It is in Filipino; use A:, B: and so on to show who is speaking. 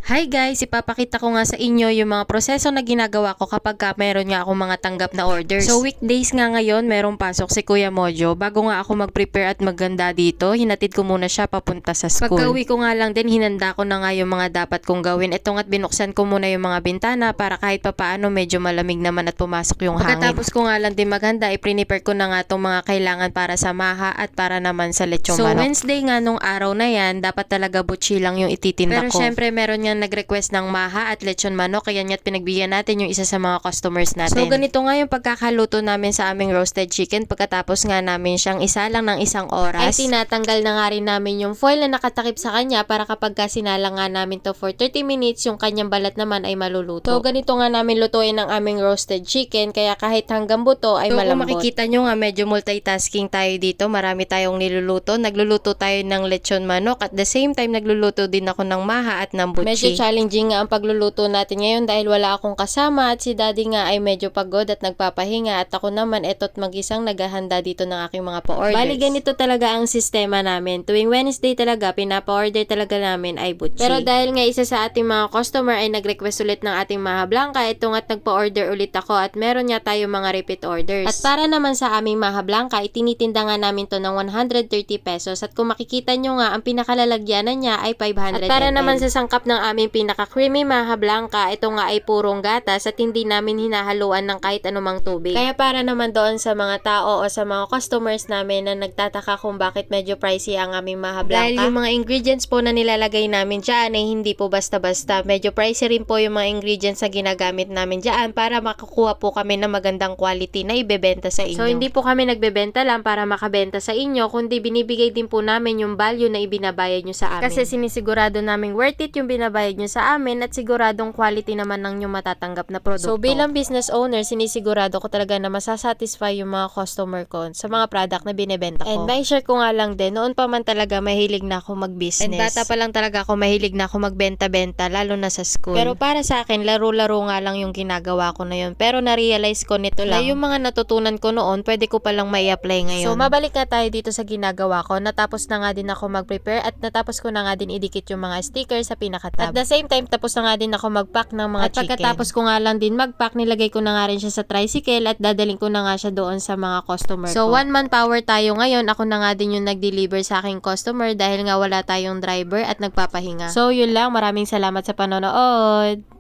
A: Hi guys, ipapakita ko nga sa inyo yung mga proseso na ginagawa ko kapag meron nga akong mga tanggap na orders. So weekdays nga ngayon, merong pasok si Kuya Mojo. Bago nga ako mag-prepare at maganda dito, hinatid ko muna siya papunta sa school. Pagka-uwi ko nga lang din, hinanda ko na nga yung mga dapat kong gawin. Ito nga't binuksan ko muna yung mga bintana para kahit papaano medyo malamig naman at pumasok yung hangin. Pagkatapos ko nga lang din maghanda, i-prepare ko na nga itong mga kailangan para sa maha at para naman sa lechong manok. So Wednesday nga nung araw na yan, dapat talaga butchi lang yung ititinda ko. Pero syempre meron nga nag-request ng maha at lechon manok, kaya nga't pinagbigyan natin yung isa sa mga customers natin. So ganito nga yung pagkakaluto namin sa aming roasted chicken. Pagkatapos nga namin siyang isa lang ng isang oras, ay tinatanggal na nga rin namin yung foil na nakatakip sa kanya para kapag sinalang nga namin to for 30 minutes, yung kanyang balat naman ay maluluto. So ganito nga namin lutuin ang aming roasted chicken, kaya kahit hanggang buto ay malambot. Kung makikita nyo nga, medyo multitasking tayo dito. Marami tayong niluluto. Nagluluto tayo ng lechon manok at the same time nagluluto din ako ng maha at ng butchi. Medyo challenging nga ang pagluluto natin ngayon dahil wala akong kasama at si daddy nga ay medyo pagod at nagpapahinga at ako naman eto't mag-isang naghahanda dito ng aking mga pa-orders. Bali ganito talaga ang sistema namin. Tuwing Wednesday talaga, pinapa-order talaga namin ay butchi. Pero dahil nga isa sa ating mga customer ay nag-request ulit ng ating maha blanca, ito nga't nagpa-order ulit ako at meron nga tayo mga repeat orders. At para naman sa aming maha blanca, itinitinda nga namin to ng 130 pesos at kung makikita nyo nga, ang pinakalalagyanan niya ay 500 At para naman sa sangkap ng aming pinaka-creamy maha blanca, ito nga ay purong gatas at hindi namin hinahaluan ng kahit anumang tubig. Kaya para naman doon sa mga tao o sa mga customers namin na nagtataka kung bakit medyo pricey ang aming maha blanca, dahil yung mga ingredients po na nilalagay namin dyan ay hindi po basta-basta. Medyo pricey rin po yung mga ingredients na ginagamit namin dyan para makakuha po kami ng magandang quality na ibebenta sa inyo. So hindi po kami nagbebenta lang para makabenta sa inyo, kundi binibigay din po namin yung value na ibinabayad nyo sa amin. Kasi sinisigurado namin worth it yung binabayad nyo sa amin at siguradong quality naman ng yung matatanggap na produkto. So bilang business owner, sinisigurado ko talaga na masasatisfy yung mga customer ko sa mga product na binebenta ko. And may share ko nga lang din, noon pa man talaga mahilig na ako mag-business. And bata pa lang talaga ako mahilig na ako magbenta-benta, lalo na sa school. Pero para sa akin, laro-laro nga lang yung ginagawa ko na yun. Pero na-realize ko nito lang, na yung mga natutunan ko noon, pwede ko palang mai-apply ngayon. So mabalik nga tayo dito sa ginagawa ko. Natapos na nga din ako mag-prepare at natapos ko na nga din idikit yung mga sticker sa pinaka-tab. At the same time, tapos na nga din ako mag-pack ng mga chicken. At pagkatapos ko nga lang din mag-pack, nilagay ko na nga rin siya sa tricycle at dadaling ko na nga siya doon sa mga customer ko. So one man power tayo ngayon. Ako na nga din yung nag-deliver sa aking customer dahil nga wala tayong driver at nagpapahinga. So yun lang, maraming salamat sa panonood.